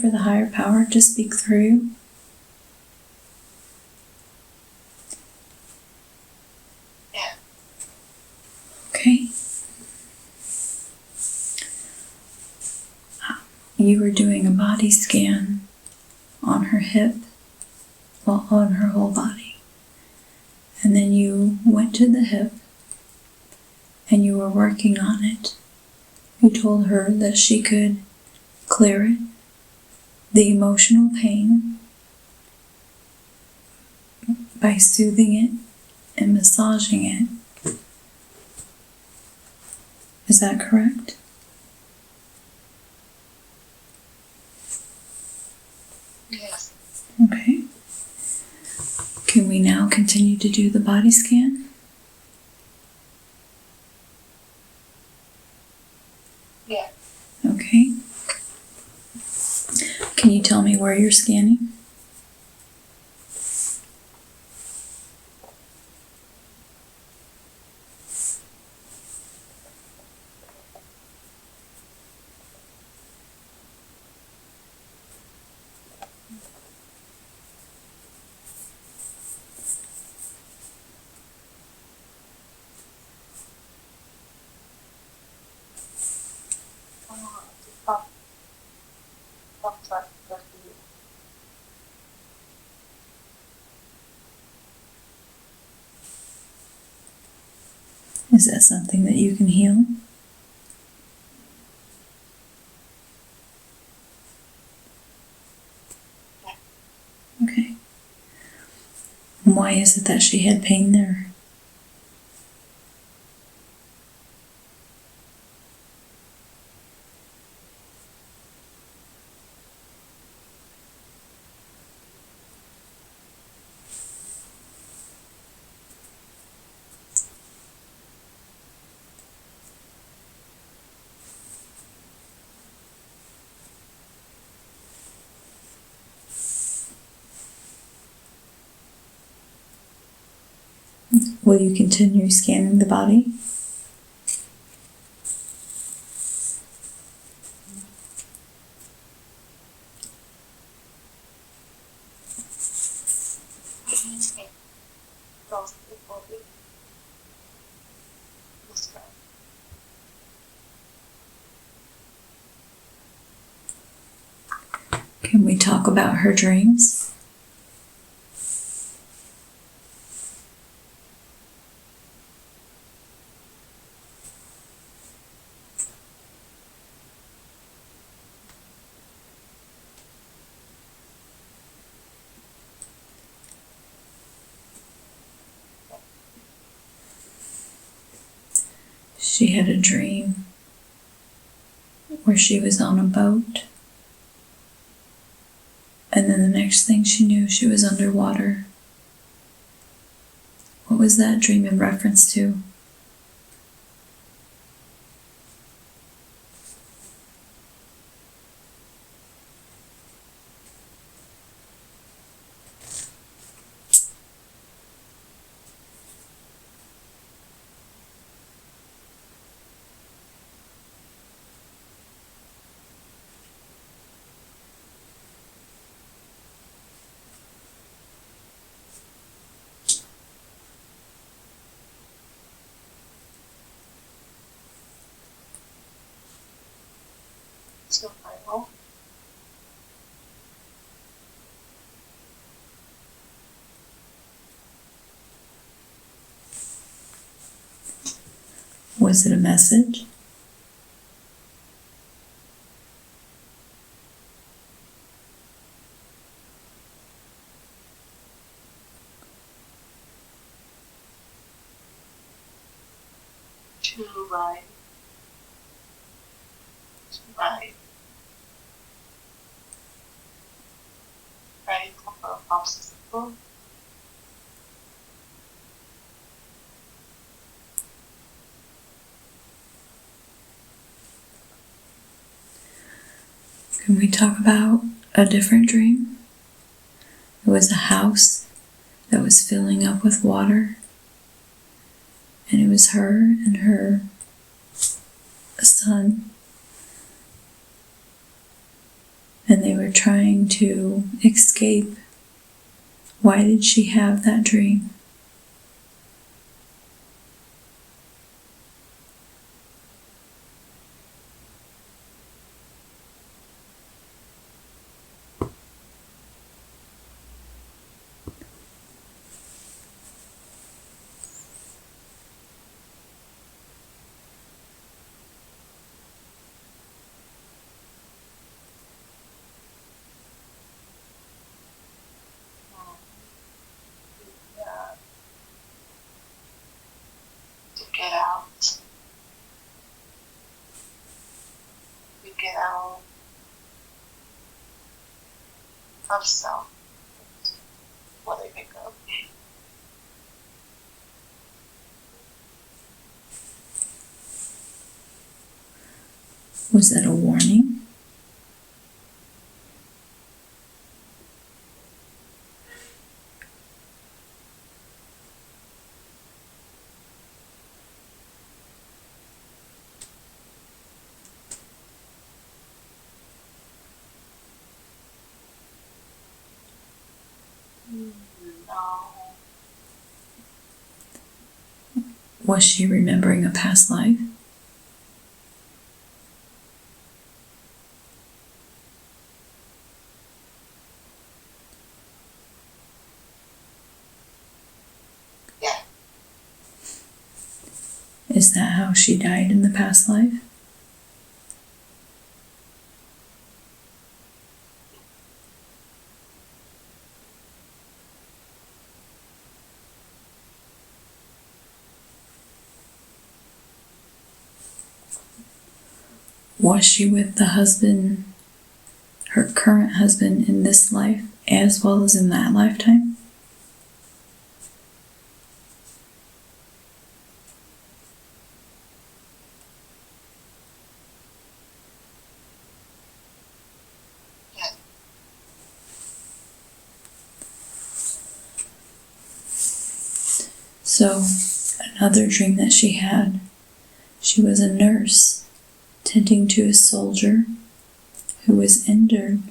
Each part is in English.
for the higher power to speak through you? Yeah. Okay. You were doing a body scan on her hip, well, on her whole body. And then you went to the hip and you were working on it. You told her that she could clear it, the emotional pain, by soothing it and massaging it. Is that correct? Yes. Okay. Can we now continue to do the body scan? Yeah. Okay. Can you tell me where you're scanning? Is that something that you can heal? Okay. And why is it that she had pain there? Will you continue scanning the body? Can we talk about her dreams? She had a dream where she was on a boat, and then the next thing she knew, she was underwater. What was that dream in reference to? Survival. Was it a message? To ride. Right. Right, a couple of obstacles. Can we talk about a different dream? It was a house that was filling up with water, and it was her and her son, and they were were trying to escape. Why did she have that dream? To get out. To get out of self. What they pick up. Was that a warning? No. Was she remembering a past life? Yeah. Is that how she died in the past life? Was she with the husband, her current husband, in this life as well as in that lifetime? Yeah. So, another dream that she had, she was a nurse tending to a soldier who was injured,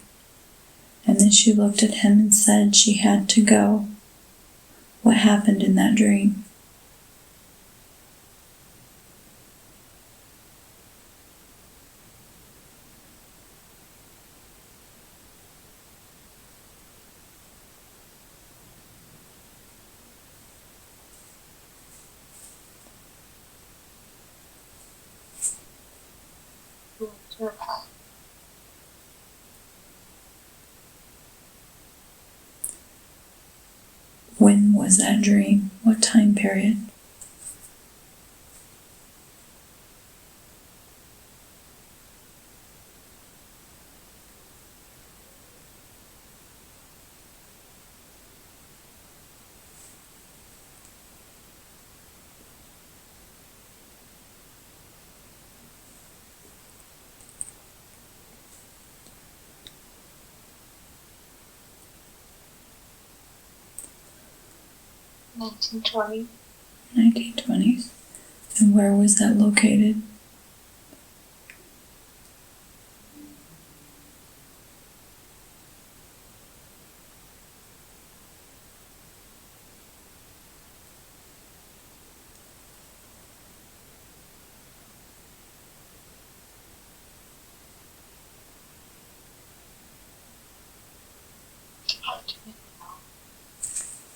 and then she looked at him and said she had to go. What happened in that dream? Your path. When was that dream? What time period? – 1920. 1920s. And where was that located?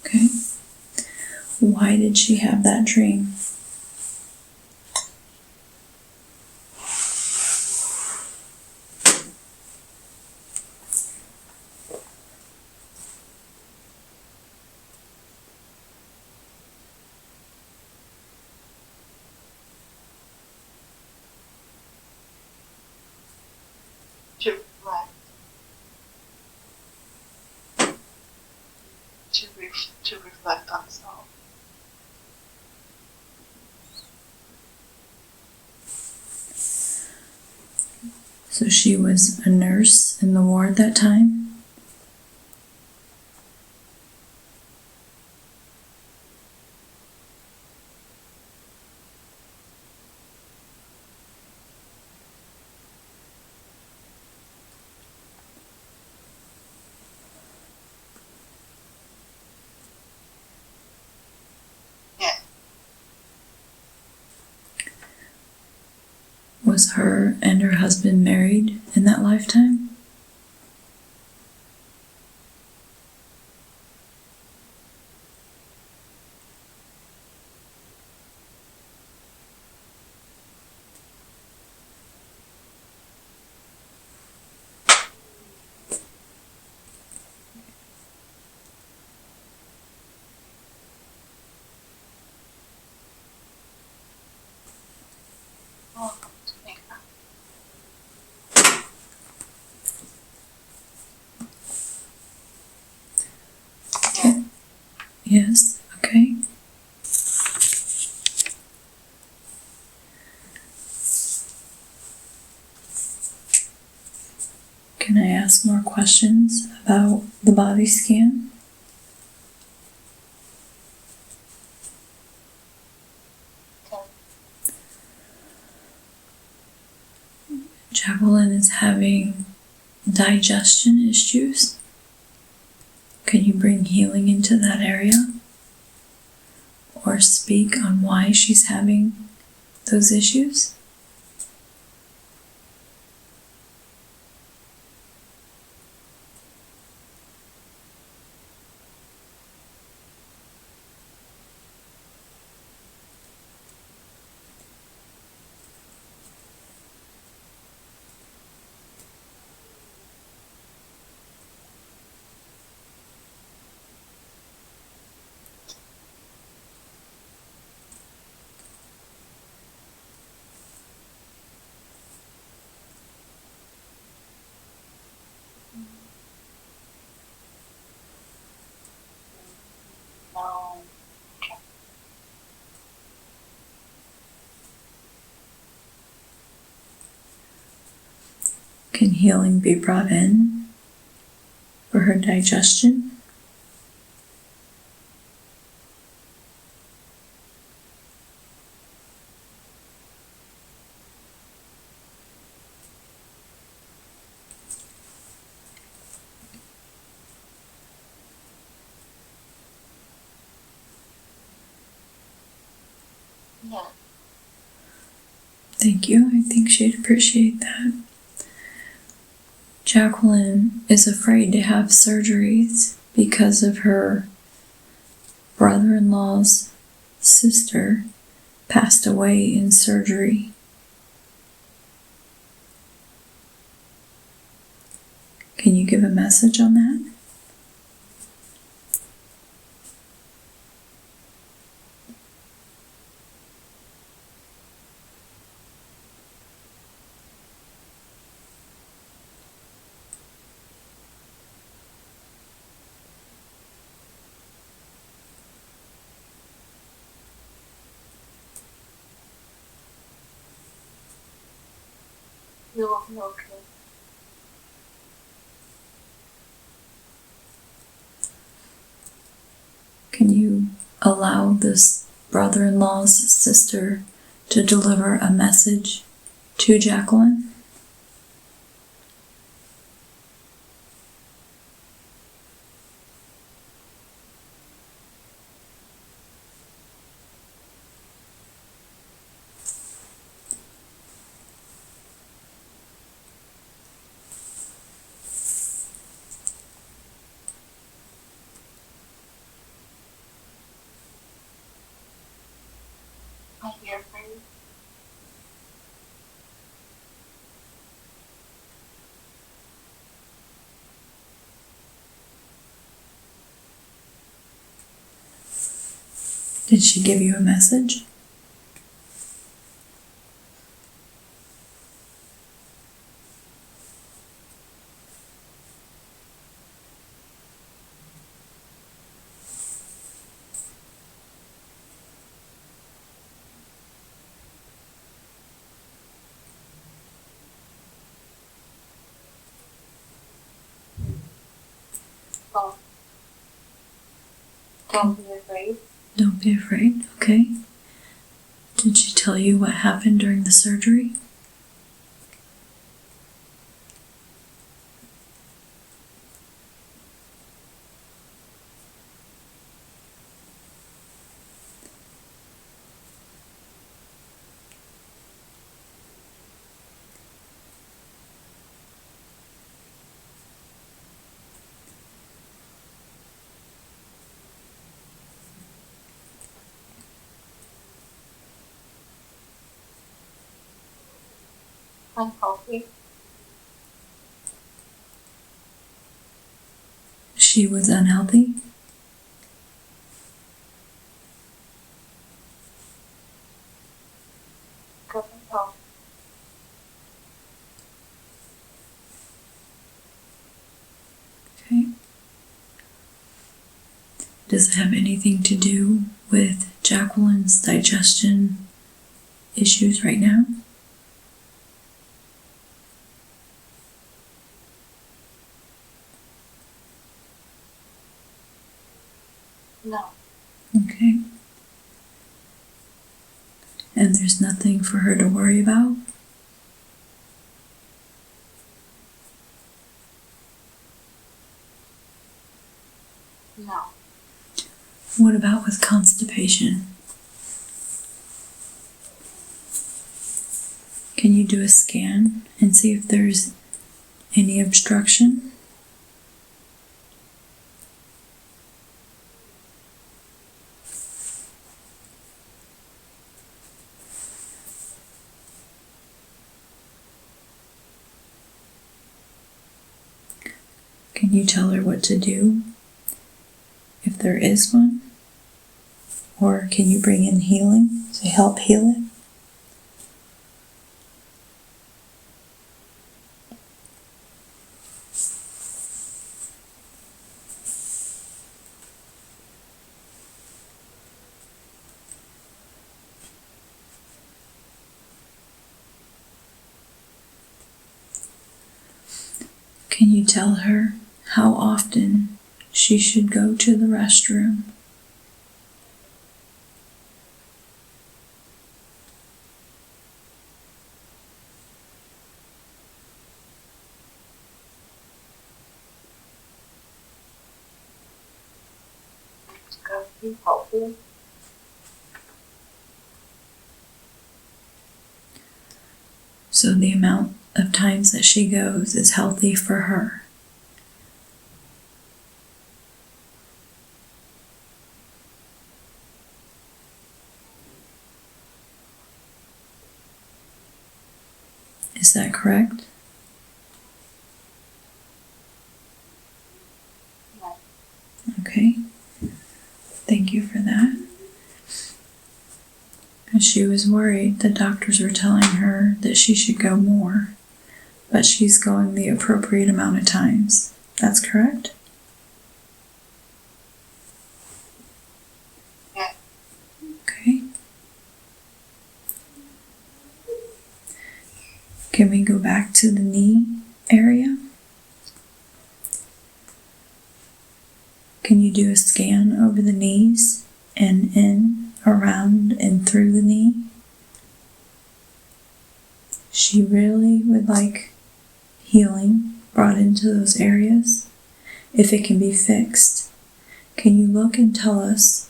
Okay. Why did she have that dream? To reflect. To reflect on self. So she was a nurse in the war at that time? Was her and her husband married in that lifetime? Oh, yeah. Okay. Yes, okay. Can I ask more questions about the body scan? Okay. Jacqueline is having digestion issues. Can you bring healing into that area? Or speak on why she's having those issues? No. Okay. Can healing be brought in for her digestion? Yeah. Thank you. I think she'd appreciate that. Jacqueline is afraid to have surgeries because of her brother-in-law's sister passed away in surgery. Can you give a message on that? You will be okay. Can you allow this brother-in-law's sister to deliver a message to Jacqueline? I'm here for you. Did she give you a message? Oh. Don't be afraid. Don't be afraid, okay? Did she tell you what happened during the surgery? unhealthy. She was unhealthy? Good health. Okay. Does it have anything to do with Jacqueline's digestion issues right now? No. Okay. And there's nothing for her to worry about? No. What about with constipation? Can you do a scan and see if there's any obstruction? Can you tell her what to do if there is one? Or can you bring in healing to help heal it? Can you tell her how often she should go to the restroom? Good. Be healthy. So the amount of times that she goes is healthy for her. Is that correct? No. Okay. Thank you for that. And she was worried. The doctors were telling her that she should go more, but she's going the appropriate amount of times. That's correct? Yeah. Okay. Can we go back to the knee area? Can you do a scan over the knees and in, around, and through the knee? She really would like healing brought into those areas. If it can be fixed, can you look and tell us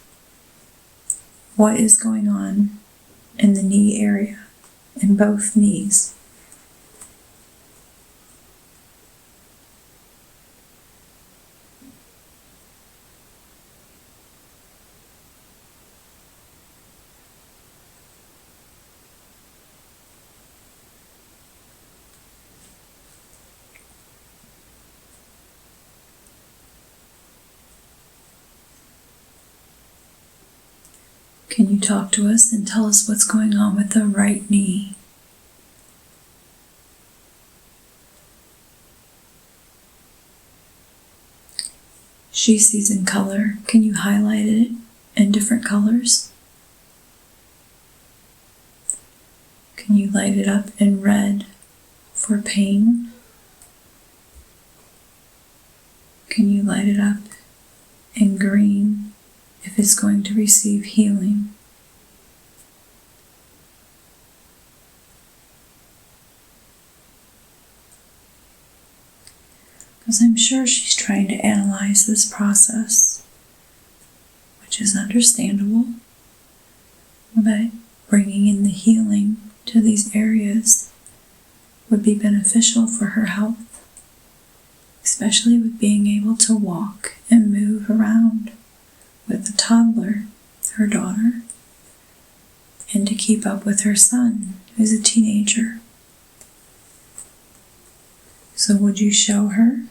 what is going on in the knee area, in both knees? Can you talk to us and tell us what's going on with the right knee? She sees in color. Can you highlight it in different colors? Can you light it up in red for pain? Can you light it up in green if it's going to receive healing? Because I'm sure she's trying to analyze this process, which is understandable, but bringing in the healing to these areas would be beneficial for her health, especially with being able to walk and move around with a toddler, her daughter, and to keep up with her son, who's a teenager. So would you show her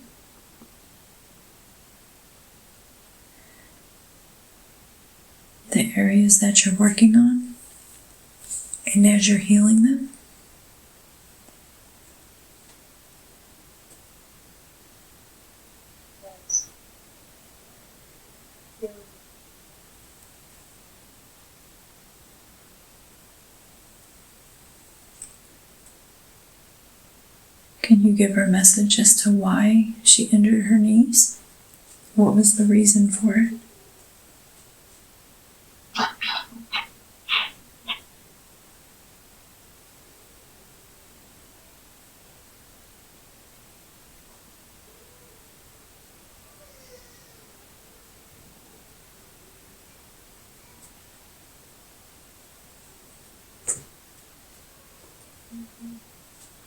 the areas that you're working on, and as you're healing them? Yes. Yeah. Can you give her a message as to why she injured her knees? What was the reason for it?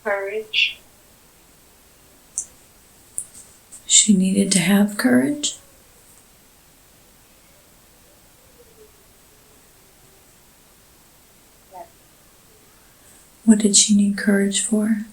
Courage. She needed to have courage. Yeah. What did she need courage for?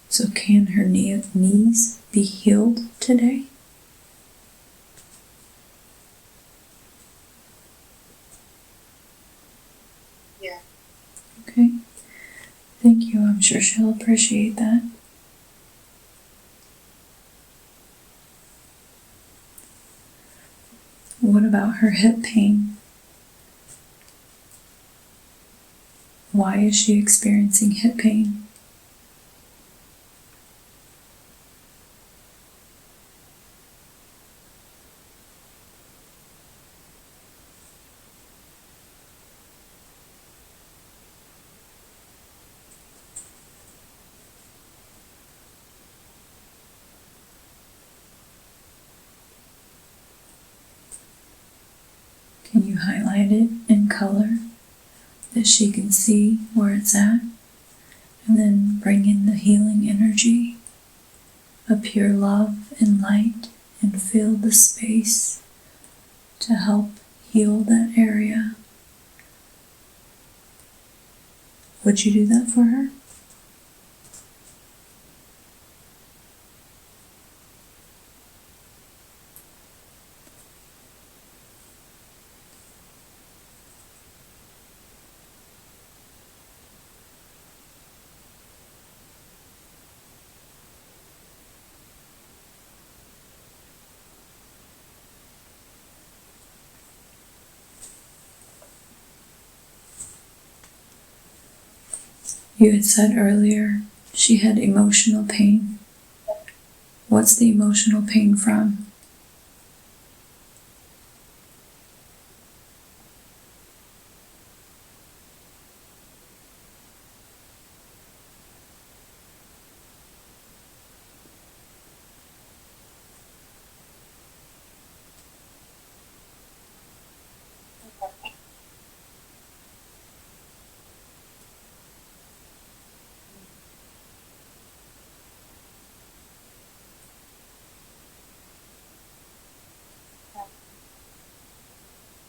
So can her knees be healed today? Yeah. Okay. Thank you. I'm sure she'll appreciate that. What about her hip pain? Why is she experiencing hip pain? Can you highlight it in color that she can see where it's at? And then bring in the healing energy of pure love and light and fill the space to help heal that area. Would you do that for her? You had said earlier she had emotional pain. What's the emotional pain from?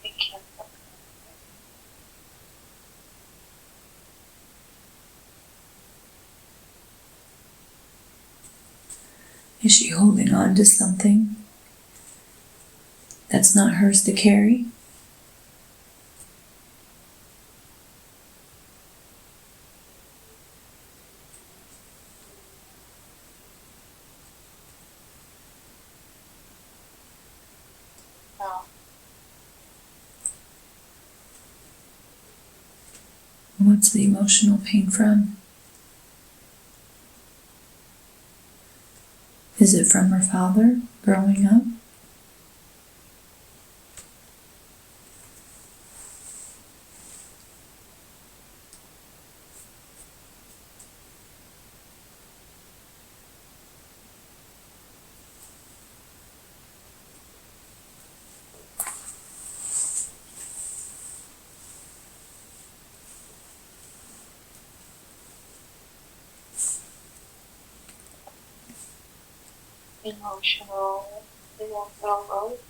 Thank you. Is she holding on to something that's not hers to carry? No. What's the emotional pain from? Is it from her father growing up? emotional growth.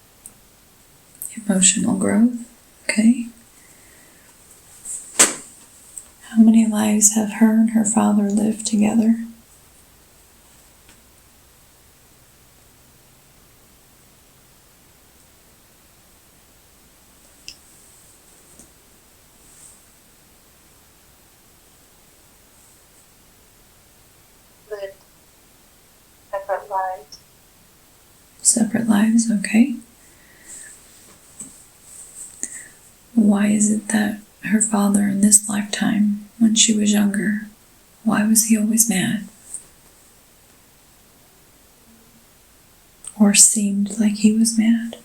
Emotional growth. Okay. How many lives have her and her father lived together? Lived separate lives. Separate lives, okay. Why is it that her father in this lifetime, when she was younger, why was he always mad? Or seemed like he was mad?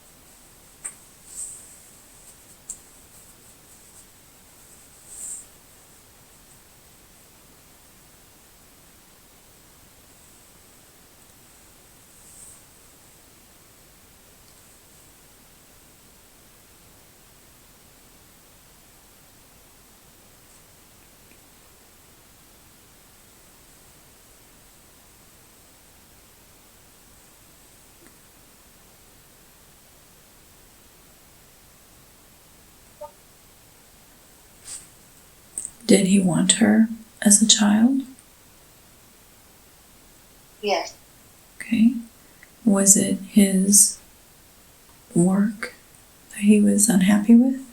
Did he want her as a child? Yes. Okay. Was it his work that he was unhappy with?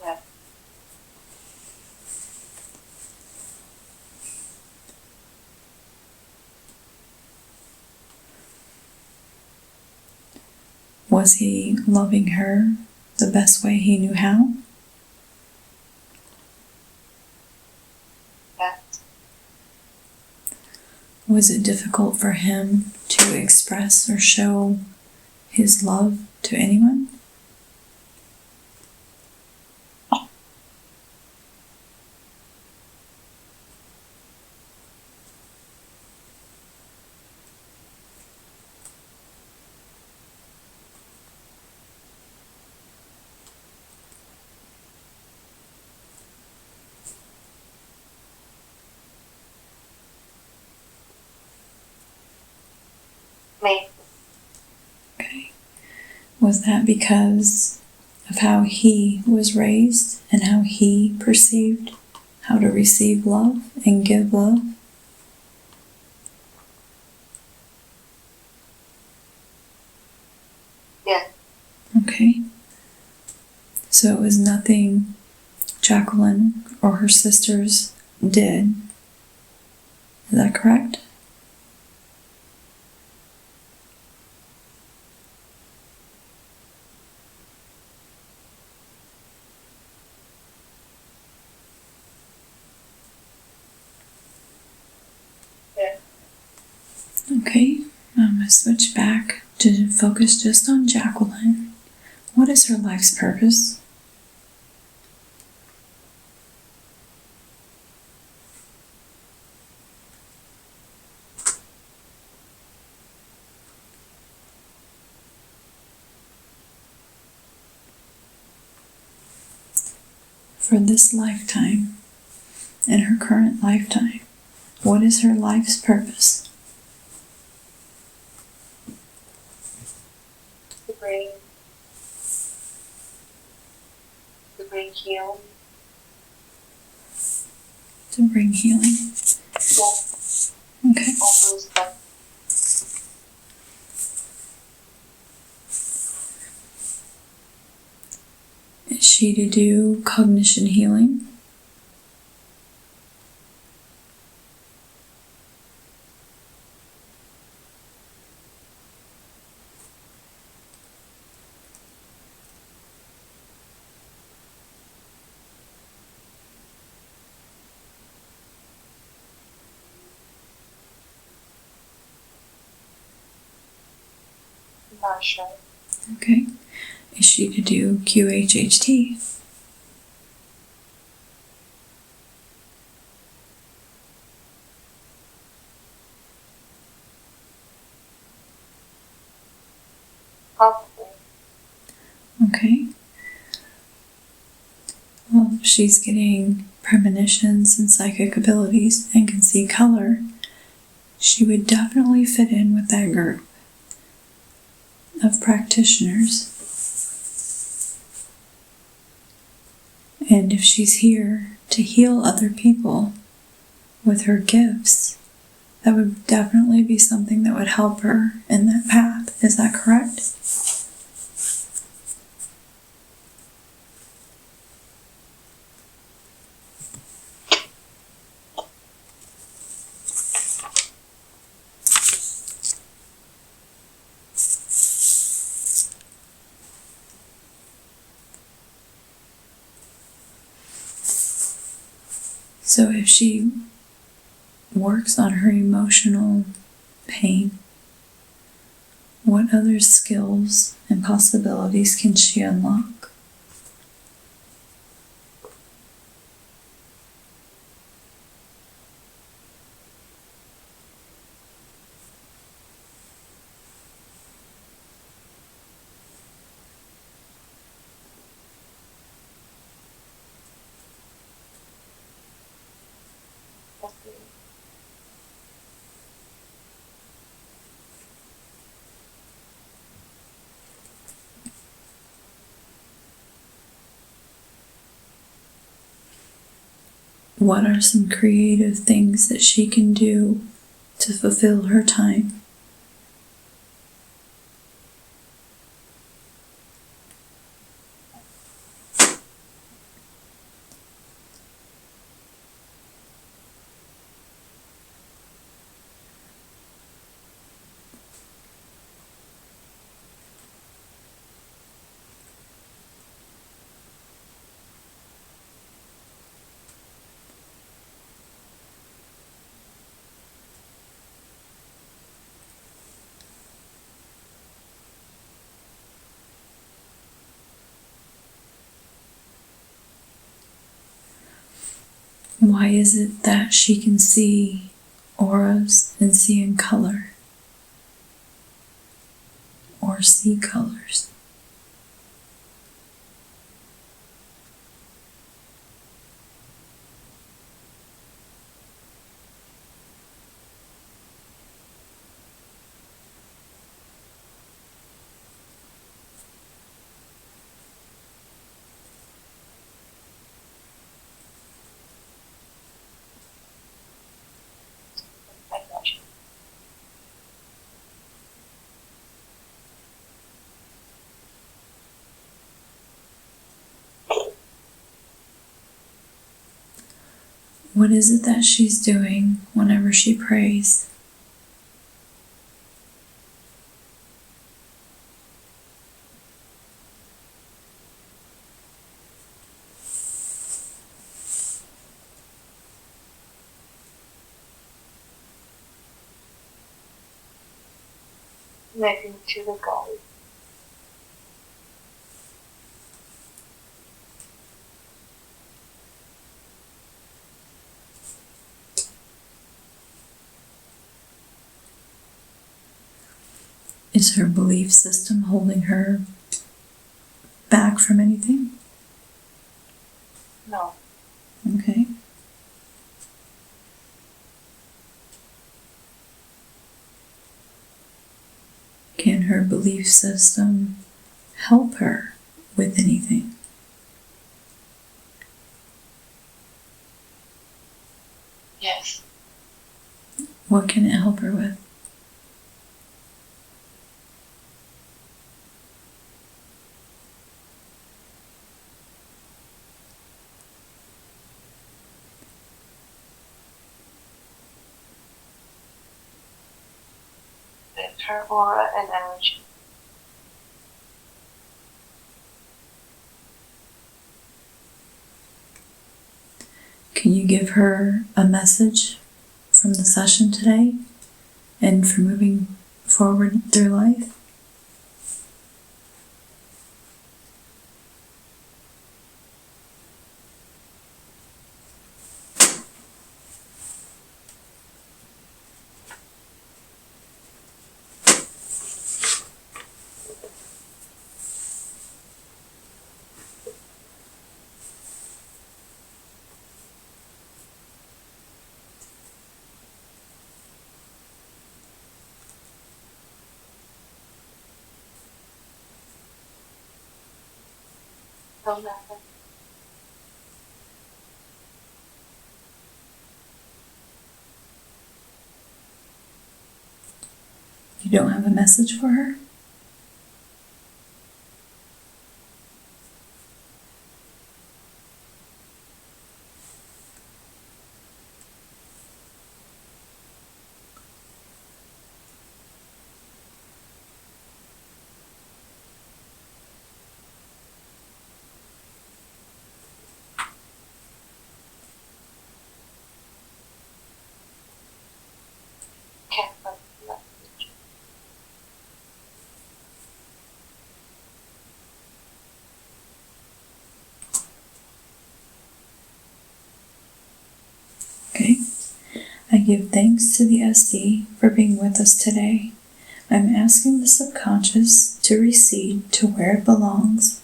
Yes. Was he loving her the best way he knew how? Yes. Was it difficult for him to express or show his love to anyone? Me. Okay. Was that because of how he was raised and how he perceived how to receive love and give love? Yes. Okay. So it was nothing Jacqueline or her sisters did. Is that correct? Yes. Okay. I'm going to switch back to focus just on Jacqueline. What is her life's purpose? For this lifetime, in her current lifetime, what is her life's purpose? To bring healing. To bring healing. Yes. Okay. All those stuff. Is she to do cognition healing? I'm not sure. Okay. Is she to do QHHT? Probably. Okay. if she's getting premonitions and psychic abilities and can see color, she would definitely fit in with that group of practitioners. And if she's here to heal other people with her gifts, that would definitely be something that would help her in that path. Is that correct? So if she works on her emotional pain, what other skills and possibilities can she unlock? What are some creative things that she can do to fulfill her time? Why is it that she can see auras and see in color or see colors? What is it that she's doing whenever she prays? Connecting to the God. Is her belief system holding her back from anything? No. Okay. Can her belief system help her with anything? Yes. What can it help her with? With her aura and energy. Can you give her a message from the session today and for moving forward through life? Don't matter. You don't have a message for her? Can't let message. Okay. I give thanks to the SD for being with us today. I'm asking the subconscious to recede to where it belongs,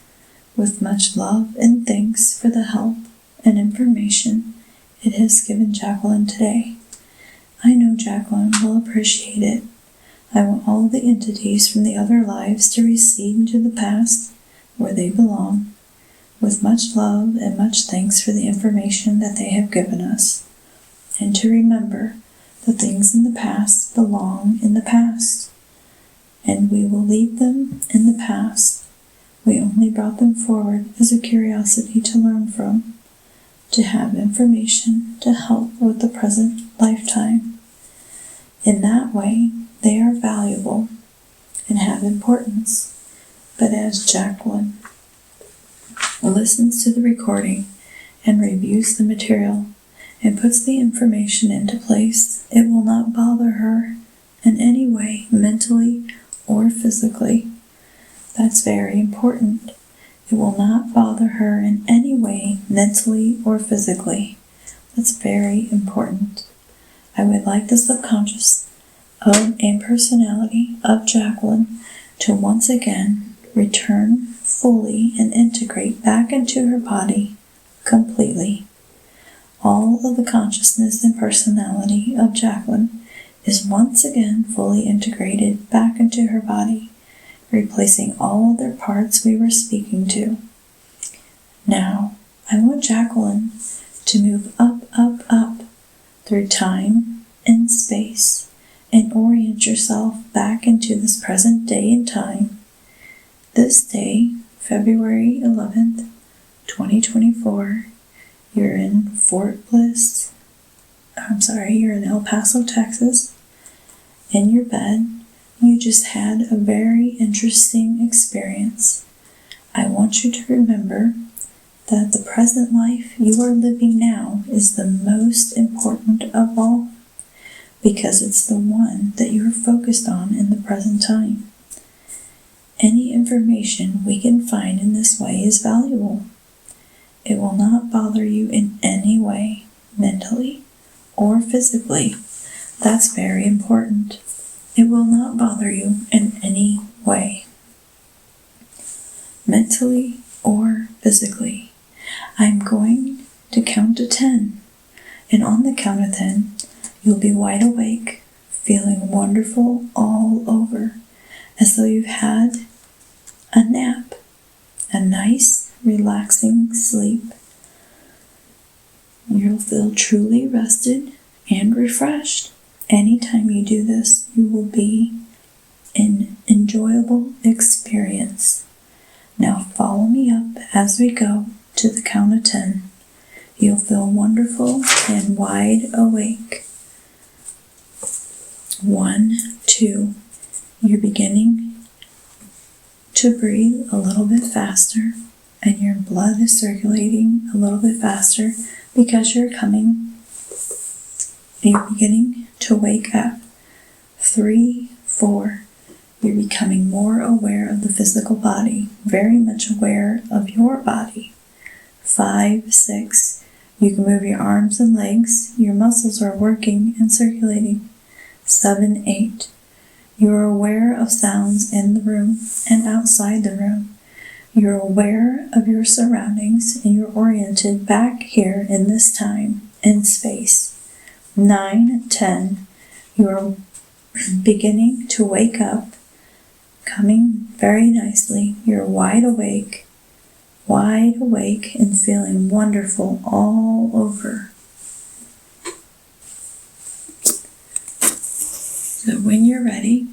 with much love and thanks for the help and information it has given Jacqueline today. I know Jacqueline will appreciate it. I want all the entities from the other lives to recede into the past where they belong, with much love and much thanks for the information that they have given us. And to remember the things in the past belong in the past, and we will leave them in the past. We only brought them forward as a curiosity to learn from, to have information to help with the present lifetime. In that way, they are valuable and have importance. But as Jacqueline listens to the recording and reviews the material and puts the information into place, it will not bother her in any way, mentally or physically. That's very important. It will not bother her in any way, mentally or physically. That's very important. I would like the subconscious and personality of Jacqueline to once again return fully and integrate back into her body completely. All of the consciousness and personality of Jacqueline is once again fully integrated back into her body, replacing all other parts we were speaking to. Now, I want Jacqueline to move up, up, up through time and space and orient yourself back into this present day and time. This day, February 11th, 2024, you're in you're in El Paso, Texas. In your bed, you just had a very interesting experience. I want you to remember that the present life you are living now is the most important of all, because it's the one that you are focused on in the present time. Any information we can find in this way is valuable. It will not bother you in any way, mentally or physically. That's very important. It will not bother you in any way, mentally or physically. I'm going to count to 10, and on the count of 10, you'll be wide awake, feeling wonderful all over, as though you've had a nap, a nice, relaxing sleep. You'll feel truly rested and refreshed. Anytime you do this, you will be an enjoyable experience. Now follow me up as we go to the count of 10. You'll feel wonderful and wide awake. 1, 2, you're beginning to breathe a little bit faster, and your blood is circulating a little bit faster because you're beginning to wake up. 3, 4, you're becoming more aware of the physical body, very much aware of your body. 5, 6, you can move your arms and legs, your muscles are working and circulating. 7, 8, you are aware of sounds in the room and outside the room. You're aware of your surroundings and you're oriented back here in this time and space. 9, 10, you're beginning to wake up, coming very nicely. You're wide awake. wide awake and feeling wonderful all over. So when you're ready,